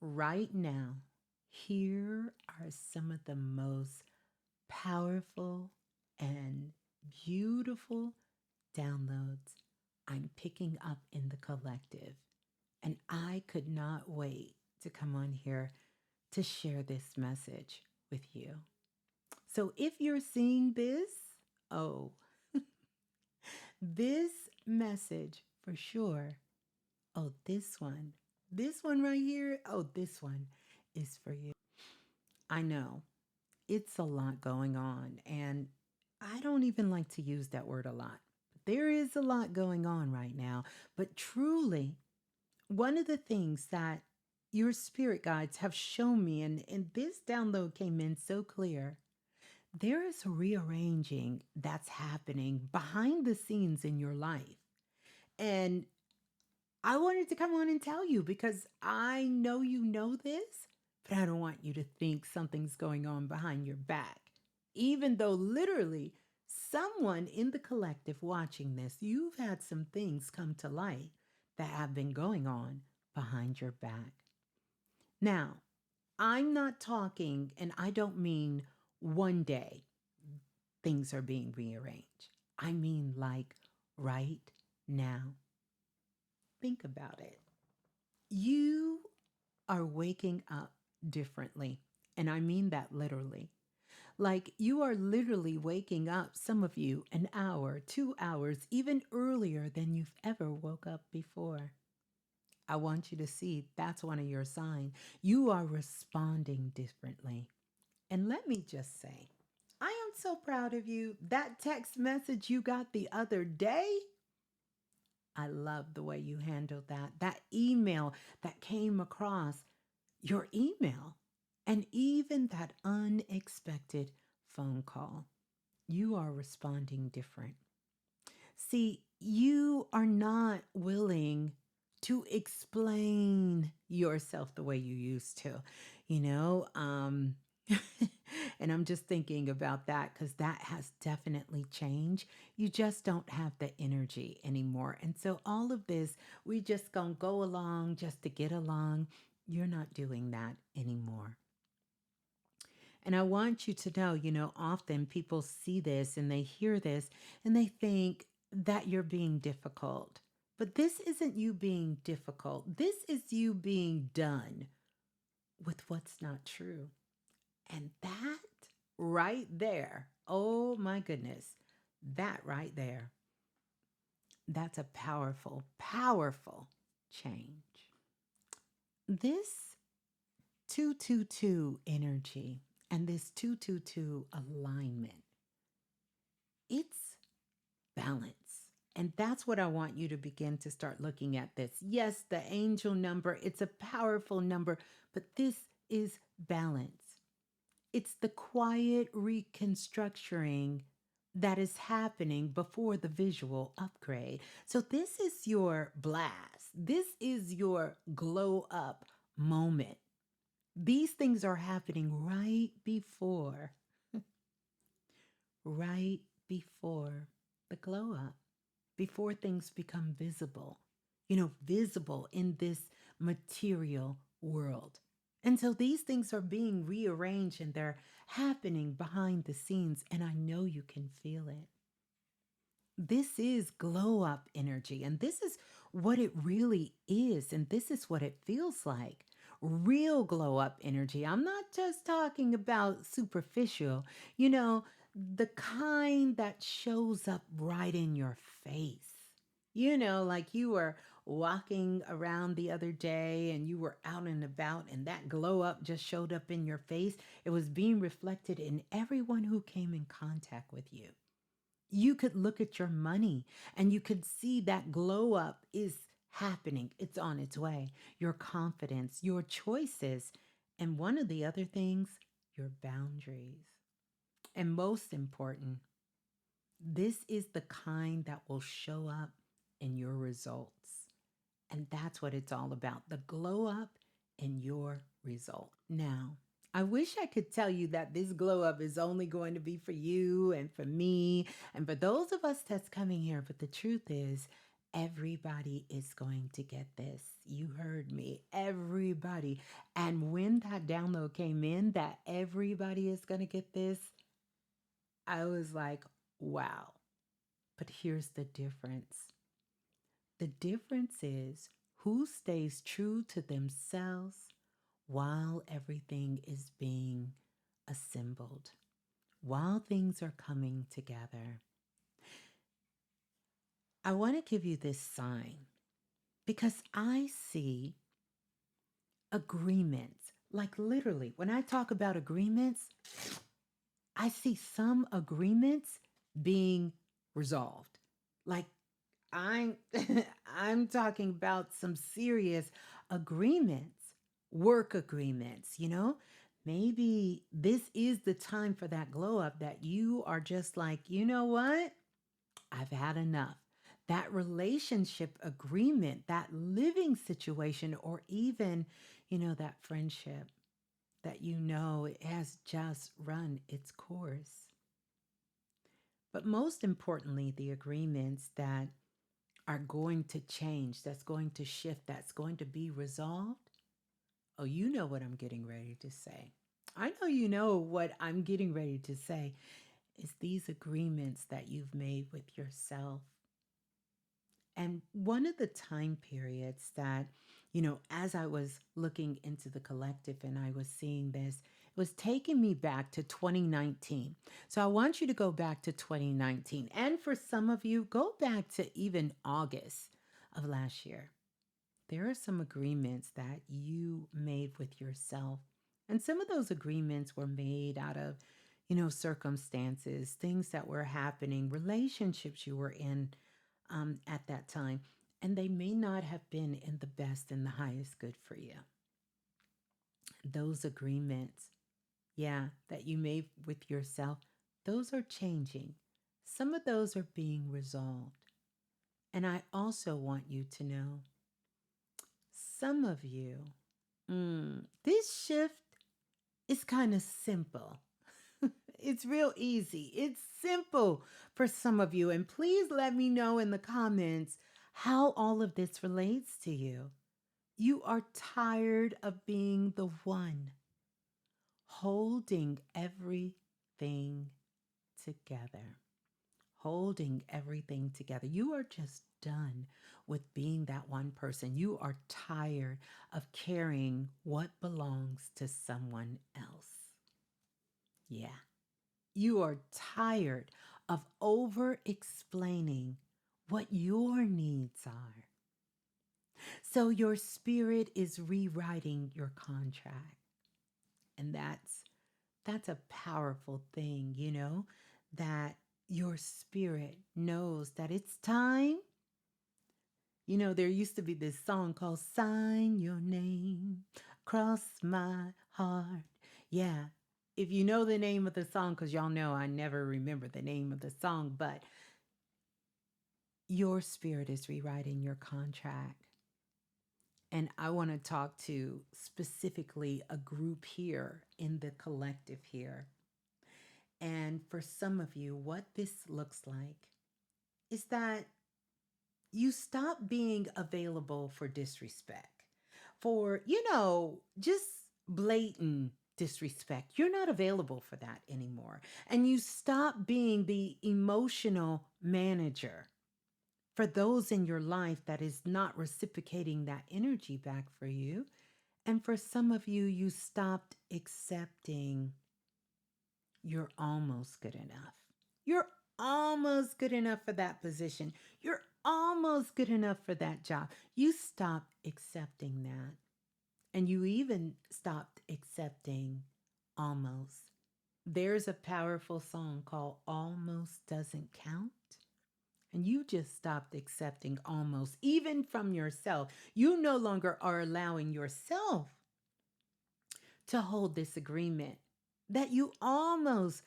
Right now, here are some of the most powerful and beautiful downloads I'm picking up in the collective. And I could not wait to come on here to share this message with you. So if you're seeing this, oh, this message for sure. Oh, this one right here. Oh, this one is for you. I know it's a lot going on, and I don't even like to use that word a lot. There is a lot going on right now, but truly, one of the things that your spirit guides have shown me, and this download came in so clear, there is rearranging that's happening behind the scenes in your life. And I wanted to come on and tell you because I know you know this, but I don't want you to think something's going on behind your back. Even though literally someone in the collective watching this, you've had some things come to light that have been going on behind your back. Now, I'm not talking, and I don't mean one day things are being rearranged. I mean like right now. Think about it. You are waking up differently. And I mean that literally. Like you are literally waking up, some of you, an hour, 2 hours, even earlier than you've ever woke up before. I want you to see that's one of your signs. You are responding differently. And let me just say, I am so proud of you. That text message you got the other day, I love the way you handled that. That email that came across your email, and even that unexpected phone call. You are responding different. See, you are not willing to explain yourself the way you used to, you know? And I'm just thinking about that because that has definitely changed. You just don't have the energy anymore. And so all of this, we just gonna go along just to get along. You're not doing that anymore. And I want you to know, often people see this and they hear this and they think that you're being difficult. But this isn't you being difficult. This is you being done with what's not true. And that right there, oh my goodness, that right there, that's a powerful, powerful change. This 222 energy and this 222 alignment, it's balance. And that's what I want you to begin to start looking at this. Yes, the angel number, it's a powerful number, but this is balance. It's the quiet reconstructing that is happening before the visual upgrade. So this is your blast. This is your glow up moment. These things are happening right before the glow up, before things become visible, visible in this material world. And so these things are being rearranged and they're happening behind the scenes. And I know you can feel it. This is glow up energy. And this is what it really is. And this is what it feels like. Real glow up energy. I'm not just talking about superficial, the kind that shows up right in your face. Like you were walking around the other day and you were out and about, and that glow up just showed up in your face. It was being reflected in everyone who came in contact with you. You could look at your money and you could see that glow up is happening. It's on its way. Your confidence, your choices, and one of the other things, your boundaries. And most important, this is the kind that will show up in your results. And that's what it's all about, the glow up in your result. Now, I wish I could tell you that this glow up is only going to be for you and for me and for those of us that's coming here. But the truth is, Everybody is going to get this. You heard me. Everybody. And when that download came in that everybody is going to get this, I was like, wow. But here's the difference. The difference is who stays true to themselves while everything is being assembled, while things are coming together. I want to give you this sign because I see agreements. Like literally, when I talk about agreements, I see some agreements being resolved. Like I'm I'm talking about some serious agreements, work agreements, you know? Maybe this is the time for that glow up that you are just like, you know what? I've had enough. That relationship agreement, that living situation, or even, that friendship that it has just run its course. But most importantly, the agreements that are going to change, that's going to shift, that's going to be resolved. Oh, you know what I'm getting ready to say. I know you know what I'm getting ready to say is these agreements that you've made with yourself. And one of the time periods that, as I was looking into the collective and I was seeing this, it was taking me back to 2019. So I want you to go back to 2019. And for some of you, go back to even August of last year. There are some agreements that you made with yourself. And some of those agreements were made out of, circumstances, things that were happening, relationships you were in at that time. And they may not have been in the best and the highest good for you. Those agreements, yeah, that you made with yourself, those are changing. Some of those are being resolved. And I also want you to know some of you, this shift is kind of simple. It's real easy. It's simple for some of you. And please let me know in the comments how all of this relates to you. You are tired of being the one holding everything together. Holding everything together. You are just done with being that one person. You are tired of carrying what belongs to someone else. Yeah. You are tired of over explaining what your needs are. So your spirit is rewriting your contract. And that's a powerful thing, that your spirit knows that it's time. There used to be this song called Sign Your Name, Cross My Heart. Yeah. If you know the name of the song, because y'all know I never remember the name of the song, but your spirit is rewriting your contract. And I want to talk to specifically a group here in the collective here. And for some of you, what this looks like is that you stop being available for disrespect, for, just blatant disrespect. You're not available for that anymore. And you stop being the emotional manager for those in your life that is not reciprocating that energy back for you. And for some of you, you stopped accepting you're almost good enough. You're almost good enough for that position. You're almost good enough for that job. You stopped accepting that. And you even stopped accepting almost. There's a powerful song called Almost Doesn't Count. And you just stopped accepting almost, even from yourself. You no longer are allowing yourself to hold this agreement that you almost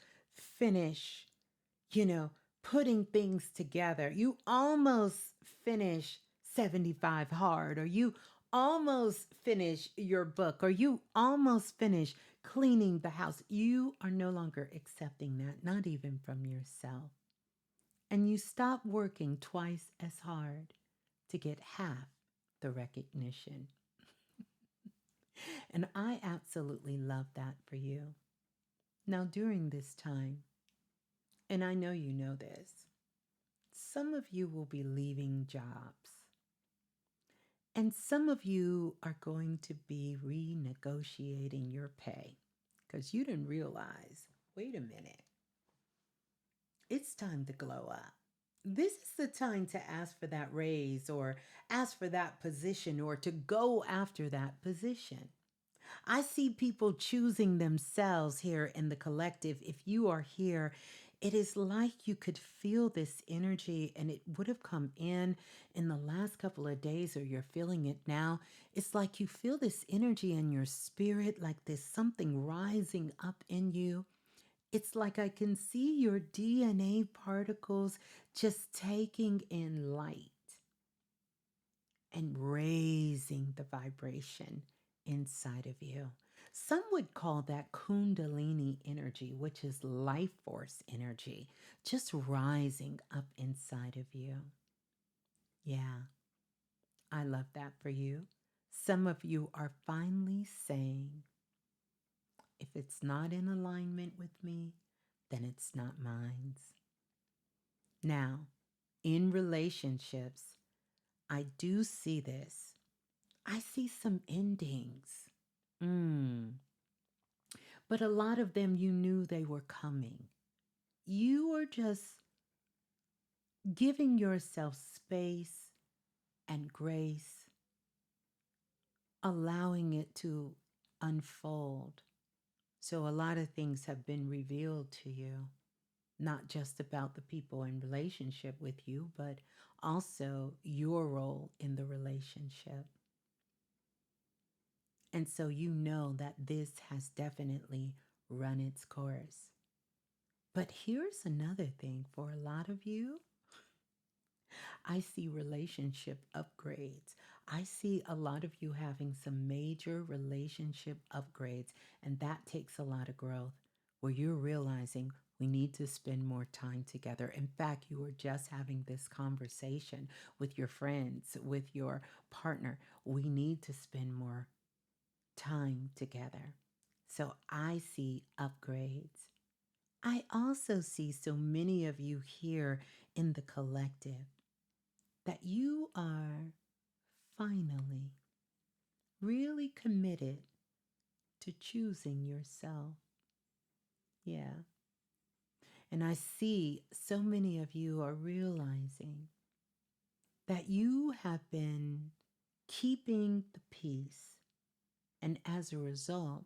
finish, putting things together. You almost finish 75 hard, or you almost finish your book, or you almost finish cleaning the house. You are no longer accepting that, not even from yourself. And you stop working twice as hard. to get half the recognition. And I absolutely love that for you. Now, during this time, and I know you know this, some of you will be leaving jobs, and some of you are going to be renegotiating your pay because you didn't realize, wait a minute, it's time to glow up. This is the time to ask for that raise or ask for that position or to go after that position. I see people choosing themselves here in the collective. If you are here, it is like you could feel this energy and it would have come in the last couple of days, or you're feeling it now. It's like you feel this energy in your spirit, like there's something rising up in you. It's like I can see your DNA particles just taking in light and raising the vibration inside of you. Some would call that Kundalini energy, which is life force energy, just rising up inside of you. Yeah, I love that for you. Some of you are finally saying, if it's not in alignment with me, then it's not mine. Now, in relationships, I do see this. I see some endings. But a lot of them you knew they were coming. You were just giving yourself space and grace, allowing it to unfold. So a lot of things have been revealed to you, not just about the people in relationship with you, but also your role in the relationship. And so you know that this has definitely run its course. But here's another thing for a lot of you. I see relationship upgrades. I see a lot of you having some major relationship upgrades, and that takes a lot of growth where you're realizing we need to spend more time together. In fact, you were just having this conversation with your friends, with your partner. We need to spend more time together. So I see upgrades. I also see so many of you here in the collective that you are finally really committed to choosing yourself. Yeah. And I see so many of you are realizing that you have been keeping the peace. And as a result,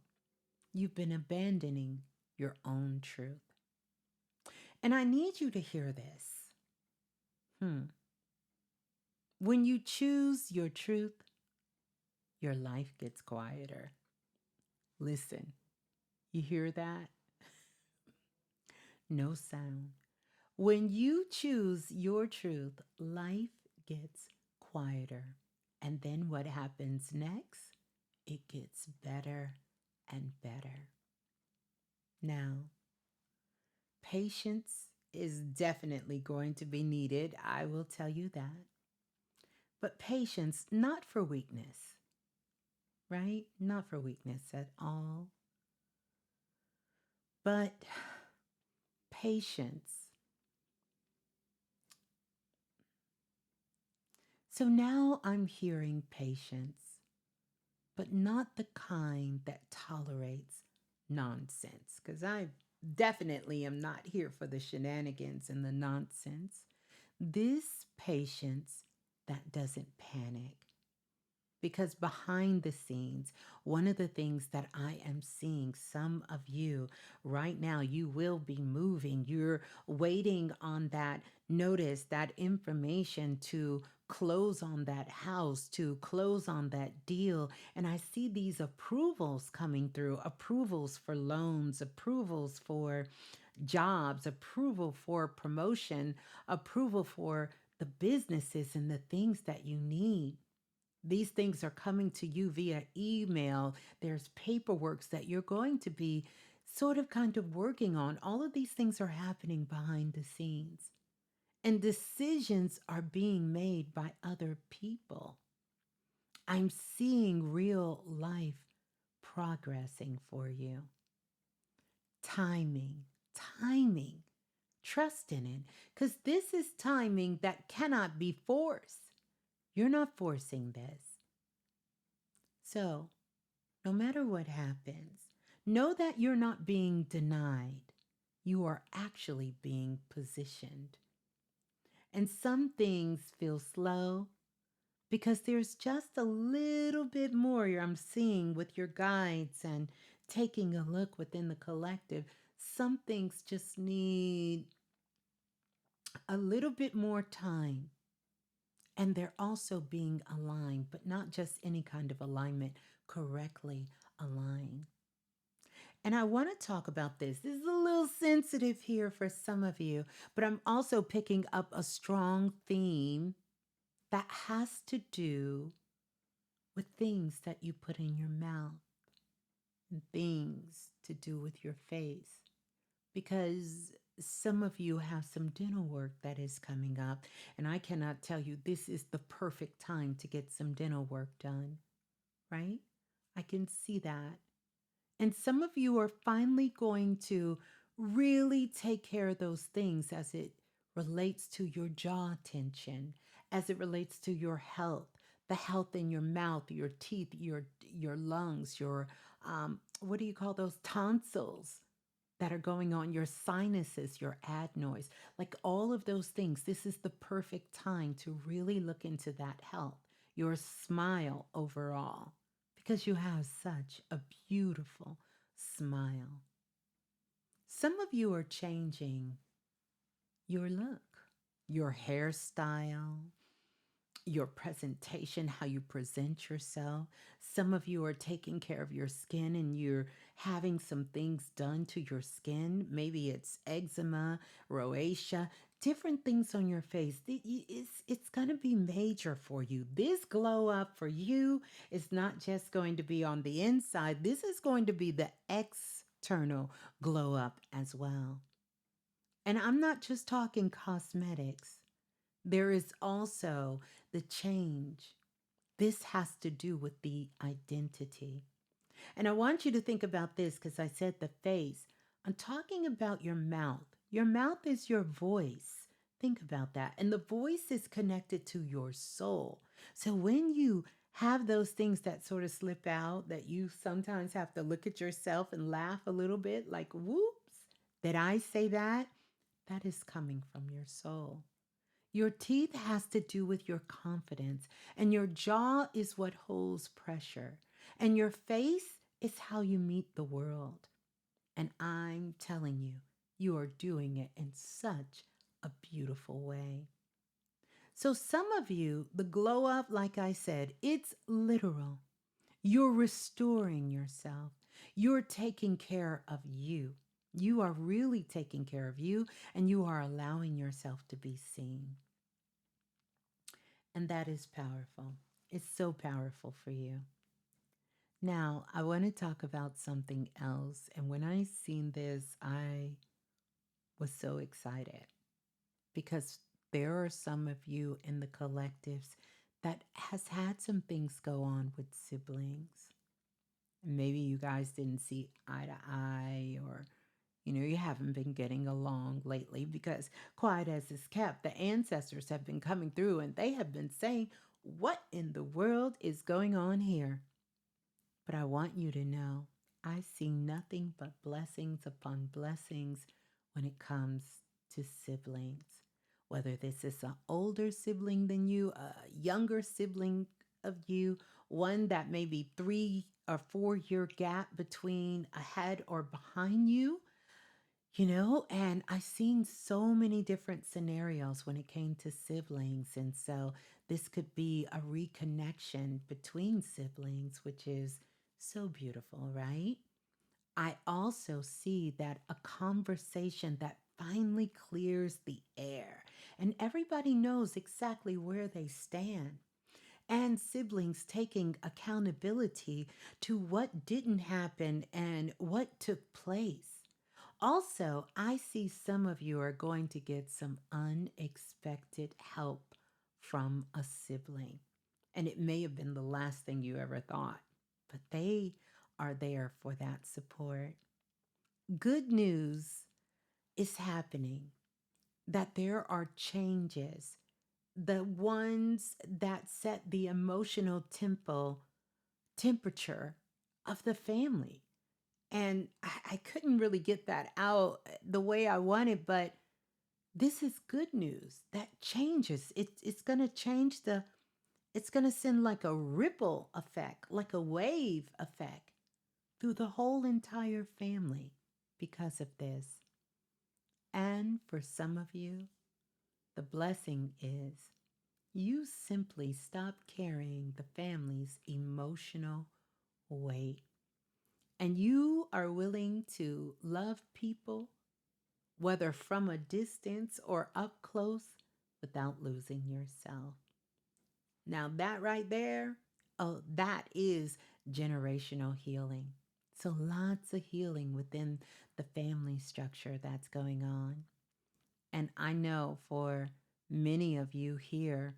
you've been abandoning your own truth. And I need you to hear this. When you choose your truth, your life gets quieter. Listen, you hear that? No sound. When you choose your truth, life gets quieter. And then what happens next? It gets better and better. Now, patience is definitely going to be needed. I will tell you that. But patience, not for weakness, right? Not for weakness at all. But patience. So now I'm hearing patience, but not the kind that tolerates nonsense, because I definitely am not here for the shenanigans and the nonsense. This patience that doesn't panic. Because behind the scenes, one of the things that I am seeing, some of you right now, you will be moving. You're waiting on that notice, that information to close on that house, to close on that deal. And I see these approvals coming through, approvals for loans, approvals for jobs, approval for promotion, approval for the businesses and the things that you need. These things are coming to you via email. There's paperwork that you're going to be sort of kind of working on. All of these things are happening behind the scenes. and decisions are being made by other people. I'm seeing real life progressing for you. Timing, timing. Trust in it because this is timing that cannot be forced. You're not forcing this. So, no matter what happens, know that you're not being denied. You are actually being positioned. And some things feel slow because there's just a little bit more I'm seeing with your guides and taking a look within the collective. Some things just need a little bit more time. And they're also being aligned, but not just any kind of alignment, correctly aligned. And I want to talk about this. This is a little sensitive here for some of you, but I'm also picking up a strong theme that has to do with things that you put in your mouth and things to do with your face. Because some of you have some dental work that is coming up, and I cannot tell you this is the perfect time to get some dental work done, right? I can see that. And some of you are finally going to really take care of those things as it relates to your jaw tension, as it relates to your health, the health in your mouth, your teeth, your lungs, your what do you call those tonsils that are going on, your sinuses, your adenoids, like all of those things. This is the perfect time to really look into that health, your smile overall, because you have such a beautiful smile. Some of you are changing your look, your hairstyle, your presentation, how you present yourself. Some of you are taking care of your skin and you're having some things done to your skin. Maybe it's eczema, rosacea, different things on your face. It's going to be major for you. This glow up for you is not just going to be on the inside, this is going to be the external glow up as well. And I'm not just talking cosmetics. There is also the change. This has to do with the identity. And I want you to think about this because I said the face. I'm talking about your mouth. Your mouth is your voice. Think about that. And the voice is connected to your soul. So when you have those things that sort of slip out, that you sometimes have to look at yourself and laugh a little bit, like, whoops, did I say that? That is coming from your soul. Your teeth has to do with your confidence, and your jaw is what holds pressure, and your face is how you meet the world. And I'm telling you, you are doing it in such a beautiful way. So, some of you, the glow up, like I said, it's literal. You're restoring yourself, you're taking care of you. You are really taking care of you, and you are allowing yourself to be seen. And that is powerful. It's so powerful for you. Now, I want to talk about something else. And when I seen this, I was so excited because there are some of you in the collectives that has had some things go on with siblings. And maybe you guys didn't see eye to eye, or you haven't been getting along lately because, quiet as is kept, the ancestors have been coming through and they have been saying, what in the world is going on here? But I want you to know, I see nothing but blessings upon blessings when it comes to siblings. Whether this is an older sibling than you, a younger sibling of you, one that may be 3 or 4 year gap between ahead or behind you, and I've seen so many different scenarios when it came to siblings. And so this could be a reconnection between siblings, which is so beautiful, right? I also see that a conversation that finally clears the air and everybody knows exactly where they stand. And siblings taking accountability to what didn't happen and what took place. Also, I see some of you are going to get some unexpected help from a sibling. And it may have been the last thing you ever thought, but they are there for that support. Good news is happening that there are changes, the ones that set the emotional temperature of the family. And I couldn't really get that out the way I wanted, but this is good news. That changes. It's going to change it's going to send like a ripple effect, like a wave effect through the whole entire family because of this. And for some of you, the blessing is you simply stop carrying the family's emotional weight. And you are willing to love people, whether from a distance or up close, without losing yourself. Now, that right there, oh, that is generational healing. So, lots of healing within the family structure that's going on. And I know for many of you here,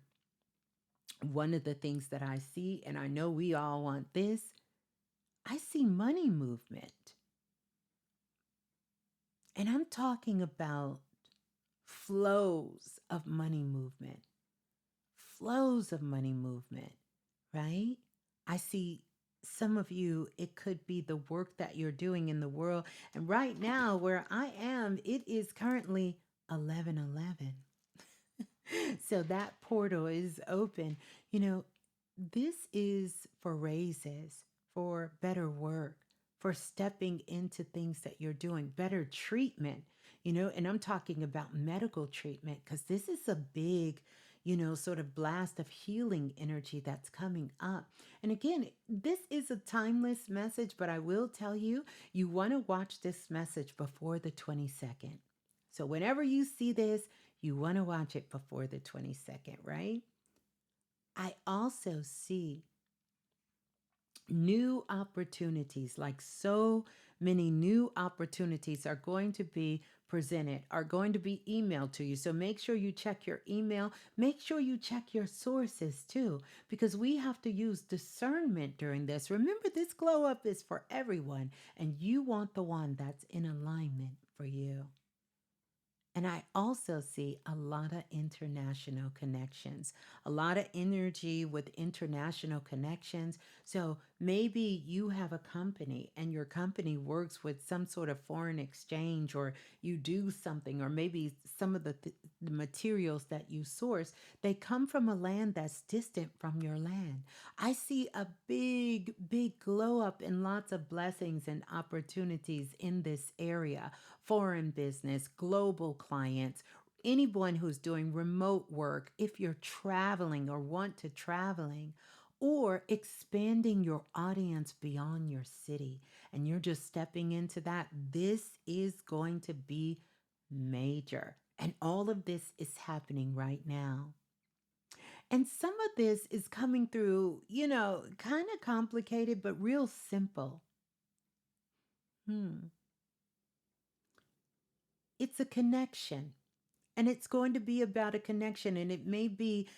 one of the things that I see, and I know we all want this, I see money movement. And I'm talking about flows of money movement, flows of money movement, right? I see some of you, it could be the work that you're doing in the world. And right now, where I am, it is currently 11:11. So that portal is open. You know, this is for raises, for better work, for stepping into things that you're doing, better treatment, and I'm talking about medical treatment because this is a big, sort of blast of healing energy that's coming up. And again, this is a timeless message, but I will tell you, you want to watch this message before the 22nd. So whenever you see this, you want to watch it before the 22nd, right? I also see new opportunities, like so many new opportunities are going to be presented, are going to be emailed to you. So make sure you check your email. Make sure you check your sources too, because we have to use discernment during this. Remember, this glow up is for everyone, and you want the one that's in alignment for you. And I also see a lot of international connections, a lot of energy with international connections. So maybe you have a company and your company works with some sort of foreign exchange, or you do something, or maybe some of the materials that you source, they come from a land that's distant from your land. I see a big, big glow up and lots of blessings and opportunities in this area. Foreign business, global clients, anyone who's doing remote work, if you're traveling or want to traveling, or expanding your audience beyond your city and you're just stepping into that, this is going to be major. And all of this is happening right now. And some of this is coming through, kind of complicated, but real simple. Hmm. It's a connection. And it's going to be about a connection. And it may be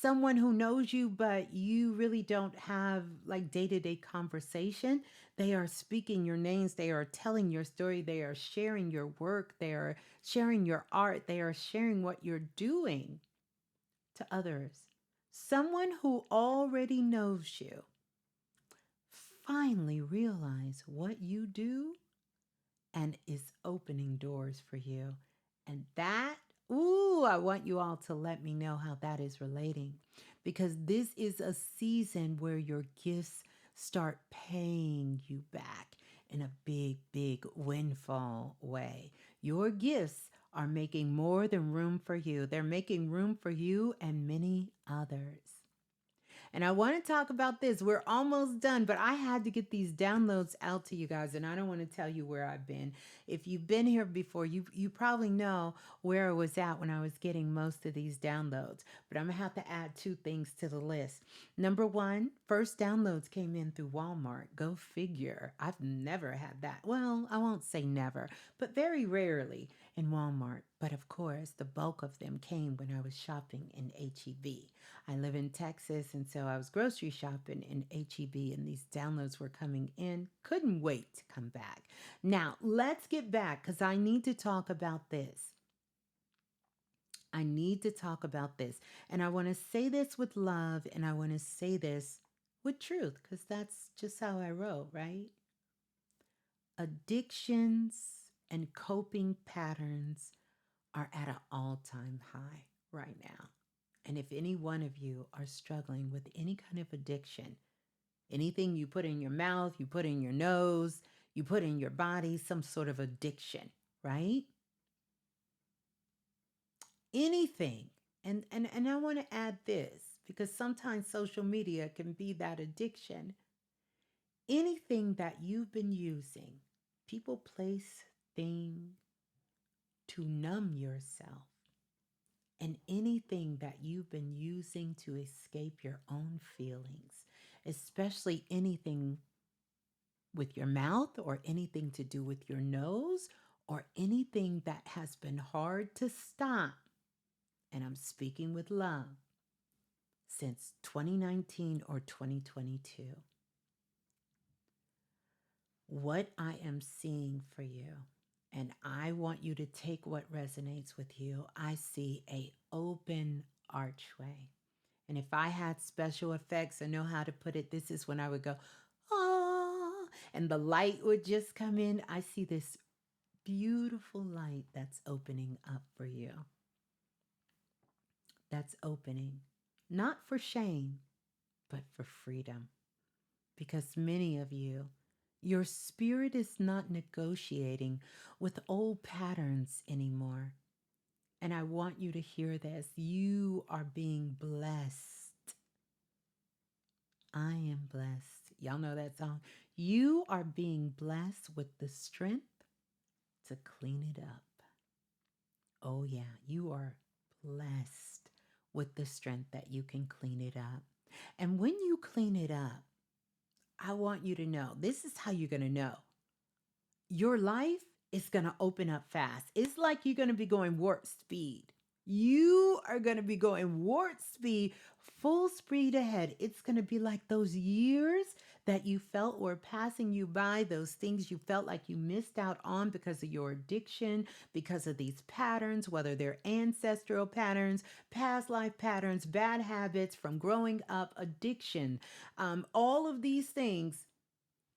someone who knows you, but you really don't have like day to day conversation. They are speaking your names. They are telling your story. They are sharing your work. They are sharing your art. They are sharing what you're doing to others. Someone who already knows you finally realize what you do and is opening doors for you. And that, ooh, I want you all to let me know how that is relating, because this is a season where your gifts start paying you back in a big, big windfall way. Your gifts are making more than room for you. They're making room for you and many others. And I want to talk about this. We're almost done, but I had to get these downloads out to you guys, and I don't want to tell you where I've been. If you've been here before, you probably know where I was at when I was getting most of these downloads. But I'm gonna have to add two things to the list. Number one, first downloads came in through Walmart. Go figure. I've never had that. Well, I won't say never, but very rarely in Walmart. But of course, the bulk of them came when I was shopping in HEB. I live in Texas, and so I was grocery shopping in HEB, and these downloads were coming in. Couldn't wait to come back. Now, let's get back because I need to talk about this. I need to talk about this. And I want to say this with love, and I want to say this with truth because that's just how I roll, right? Addictions and coping patterns are at an all time high right now. And if any one of you are struggling with any kind of addiction, anything you put in your mouth, you put in your nose, you put in your body, some sort of addiction, right? Anything. And I want to add this because sometimes social media can be that addiction. Anything that you've been using, people, place, thing to numb yourself, and anything that you've been using to escape your own feelings, especially anything with your mouth or anything to do with your nose or anything that has been hard to stop. And I'm speaking with love since 2019 or 2022. What I am seeing for you, and I want you to take what resonates with you. I see a open archway. And if I had special effects, I know how to put it. This is when I would go, oh, and the light would just come in. I see this beautiful light that's opening up for you. That's opening, not for shame, but for freedom. Because many of you, your spirit is not negotiating with old patterns anymore. And I want you to hear this. You are being blessed. I am blessed. Y'all know that song? You are being blessed with the strength to clean it up. Oh, yeah, you are blessed with the strength that you can clean it up. And when you clean it up, I want you to know this is how you're going to know your life is going to open up fast. It's like you're going to be going warp speed. You are going to be going warp speed, full speed ahead. It's going to be like those years that you felt were passing you by, those things you felt like you missed out on because of your addiction, because of these patterns, whether they're ancestral patterns, past life patterns, bad habits from growing up, addiction, all of these things.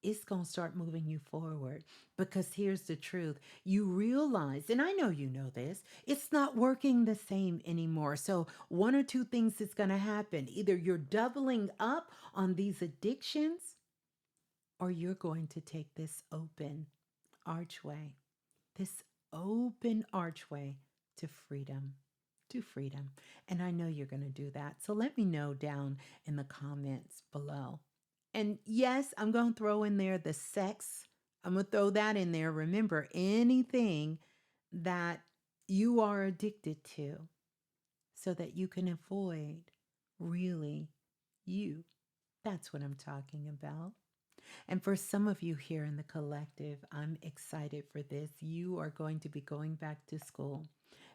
It's going to start moving you forward because here's the truth. You realize, and I know you know this, it's not working the same anymore. So, one or two things is going to happen. Either you're doubling up on these addictions or you're going to take this open archway, this open archway to freedom. To freedom. And I know you're going to do that. So let me know down in the comments below. And yes, I'm going to throw in there the sex. I'm going to throw that in there. Remember, anything that you are addicted to so that you can avoid really you. That's what I'm talking about. And for some of you here in the collective, I'm excited for this. You are going to be going back to school.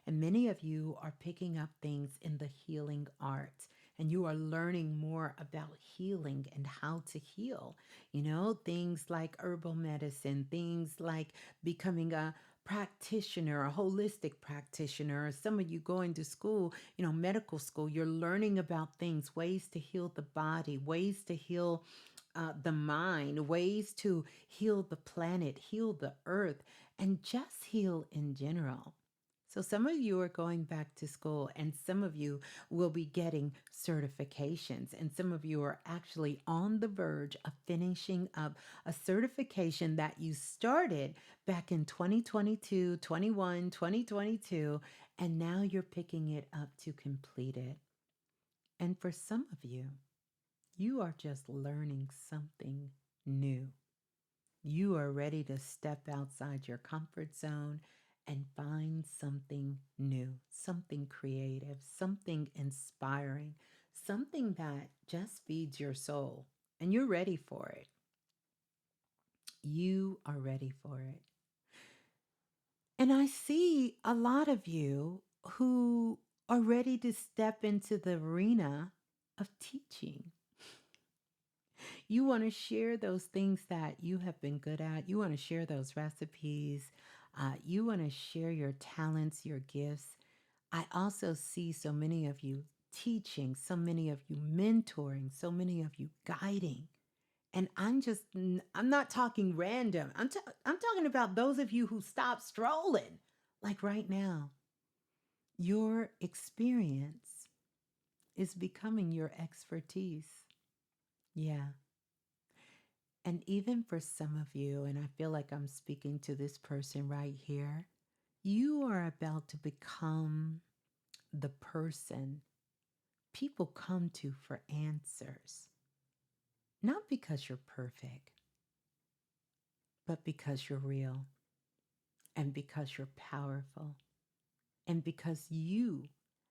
And many of you are picking up things in the healing arts. And you are learning more about healing and how to heal. You know, things like herbal medicine, things like becoming a practitioner, a holistic practitioner. Some of you going to school, you know, medical school, you're learning about things, ways to heal the body, ways to heal the mind, ways to heal the planet, heal the earth, and just heal in general. So, some of you are going back to school, and some of you will be getting certifications, and some of you are actually on the verge of finishing up a certification that you started back in 2022, 21, 2022, and now you're picking it up to complete it. And for some of you, You are just learning something new. You are ready to step outside your comfort zone and find something new, something creative, something inspiring, something that just feeds your soul. And you're ready for it. You are ready for it. And I see a lot of you who are ready to step into the arena of teaching. You want to share those things that you have been good at. You want to share those recipes. You want to share your talents, your gifts. I also see so many of you teaching, so many of you mentoring, so many of you guiding. And I'm not talking random. I'm talking about those of you who stop strolling. Like right now, your experience is becoming your expertise. Yeah. And even for some of you, and I feel like I'm speaking to this person right here, you are about to become the person people come to for answers. Not because you're perfect, but because you're real and because you're powerful and because you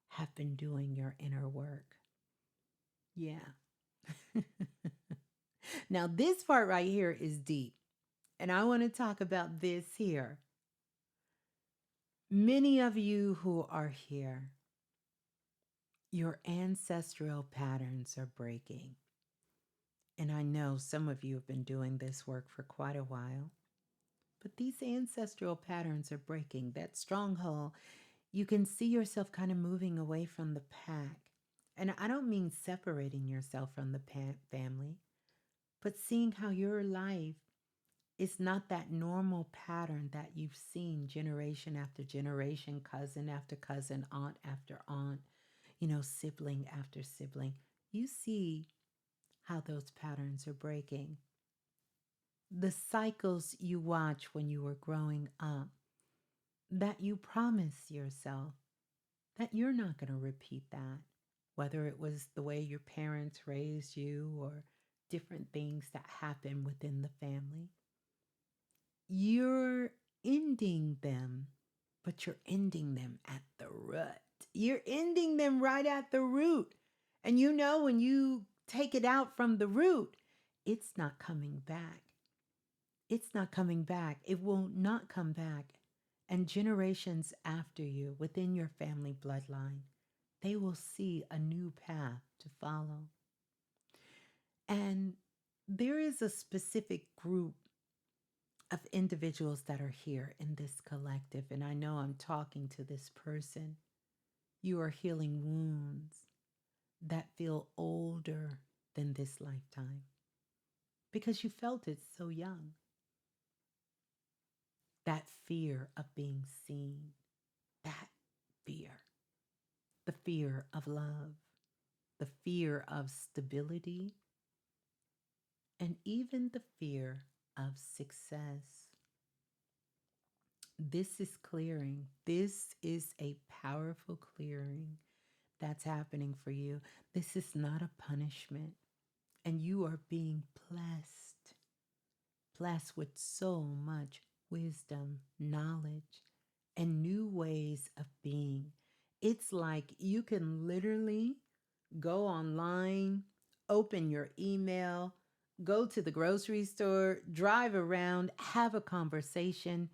have been doing your inner work. Yeah. Now, this part right here is deep, and I want to talk about this here. Many of you who are here, your ancestral patterns are breaking. And I know some of you have been doing this work for quite a while, but these ancestral patterns are breaking. That stronghold, you can see yourself kind of moving away from the pack. And I don't mean separating yourself from the family, but seeing how your life is not that normal pattern that you've seen generation after generation, cousin after cousin, aunt after aunt, sibling after sibling. You see how those patterns are breaking. The cycles you watch when you were growing up, that you promise yourself that you're not going to repeat that, whether it was the way your parents raised you or different things that happen within the family. You're ending them, but you're ending them at the root. You're ending them right at the root. And when you take it out from the root, it's not coming back. It's not coming back. It will not come back. And generations after you, within your family bloodline, they will see a new path to follow. And there is a specific group of individuals that are here in this collective. And I know I'm talking to this person. You are healing wounds that feel older than this lifetime because you felt it so young. That fear of being seen, that fear, the fear of love, the fear of stability, and even the fear of success. This is clearing. This is a powerful clearing that's happening for you. This is not a punishment. And you are being blessed with so much wisdom, knowledge, and new ways of being. It's like you can literally go online, open your email, go to the grocery store, drive around, have a conversation.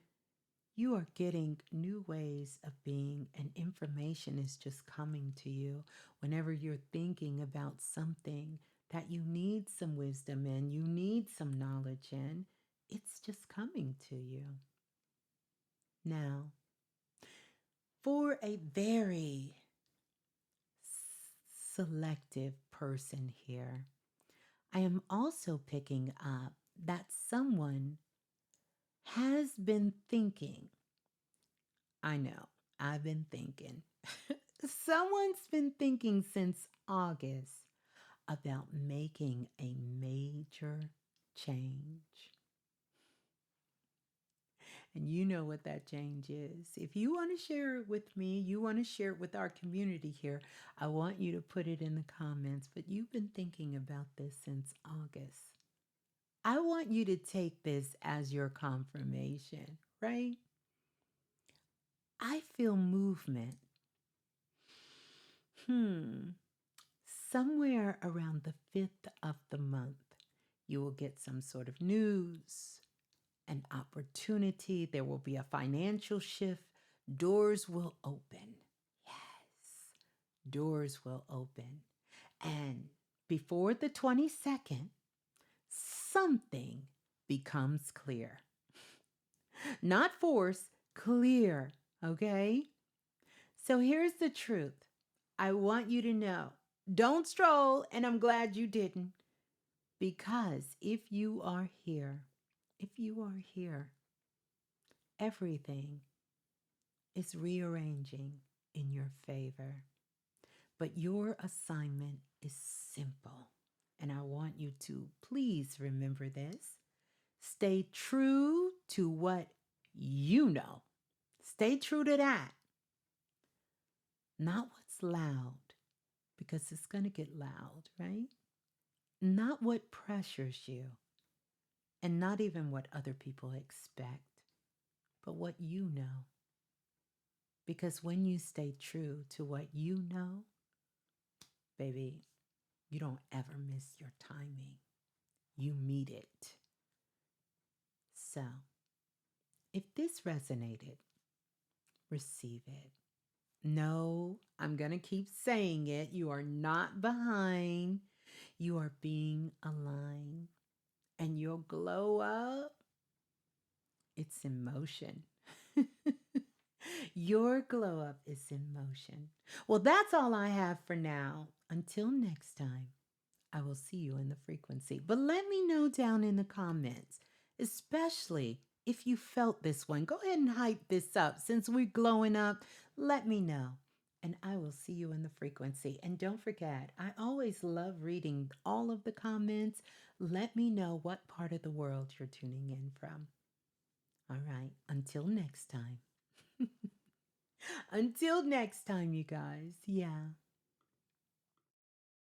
You are getting new ways of being, and information is just coming to you whenever you're thinking about something that you need some wisdom in, you need some knowledge in. It's just coming to you. Now, for a very selective person here, I am also picking up that someone has been thinking. I know, I've been thinking. Someone's been thinking since August about making a major change. And you know what that change is. If you want to share it with me, you want to share it with our community here, I want you to put it in the comments. But you've been thinking about this since August. I want you to take this as your confirmation, right? I feel movement. Somewhere around the 5th of the month, you will get some sort of news, an opportunity. There will be a financial shift. Doors will open. Yes, doors will open. And before the 22nd, something becomes clear. Not force, clear, okay? So here's the truth. I want you to know, don't stroll, and I'm glad you didn't. Because if you are here, everything is rearranging in your favor. But your assignment is simple. And I want you to please remember this. Stay true to what you know. Stay true to that. Not what's loud, because it's going to get loud, right? Not what pressures you, and not even what other people expect, but what you know. Because when you stay true to what you know, baby, you don't ever miss your timing. You meet it. So, if this resonated, receive it. No, I'm going to keep saying it. You are not behind. You are being aligned. And your glow up, it's in motion. Your glow up is in motion. Well, that's all I have for now. Until next time, I will see you in the frequency. But let me know down in the comments, especially if you felt this one. Go ahead and hype this up. Since we're glowing up, let me know. And I will see you in the frequency. And don't forget, I always love reading all of the comments. Let me know what part of the world you're tuning in from. All right, until next time. Until next time, you guys. Yeah.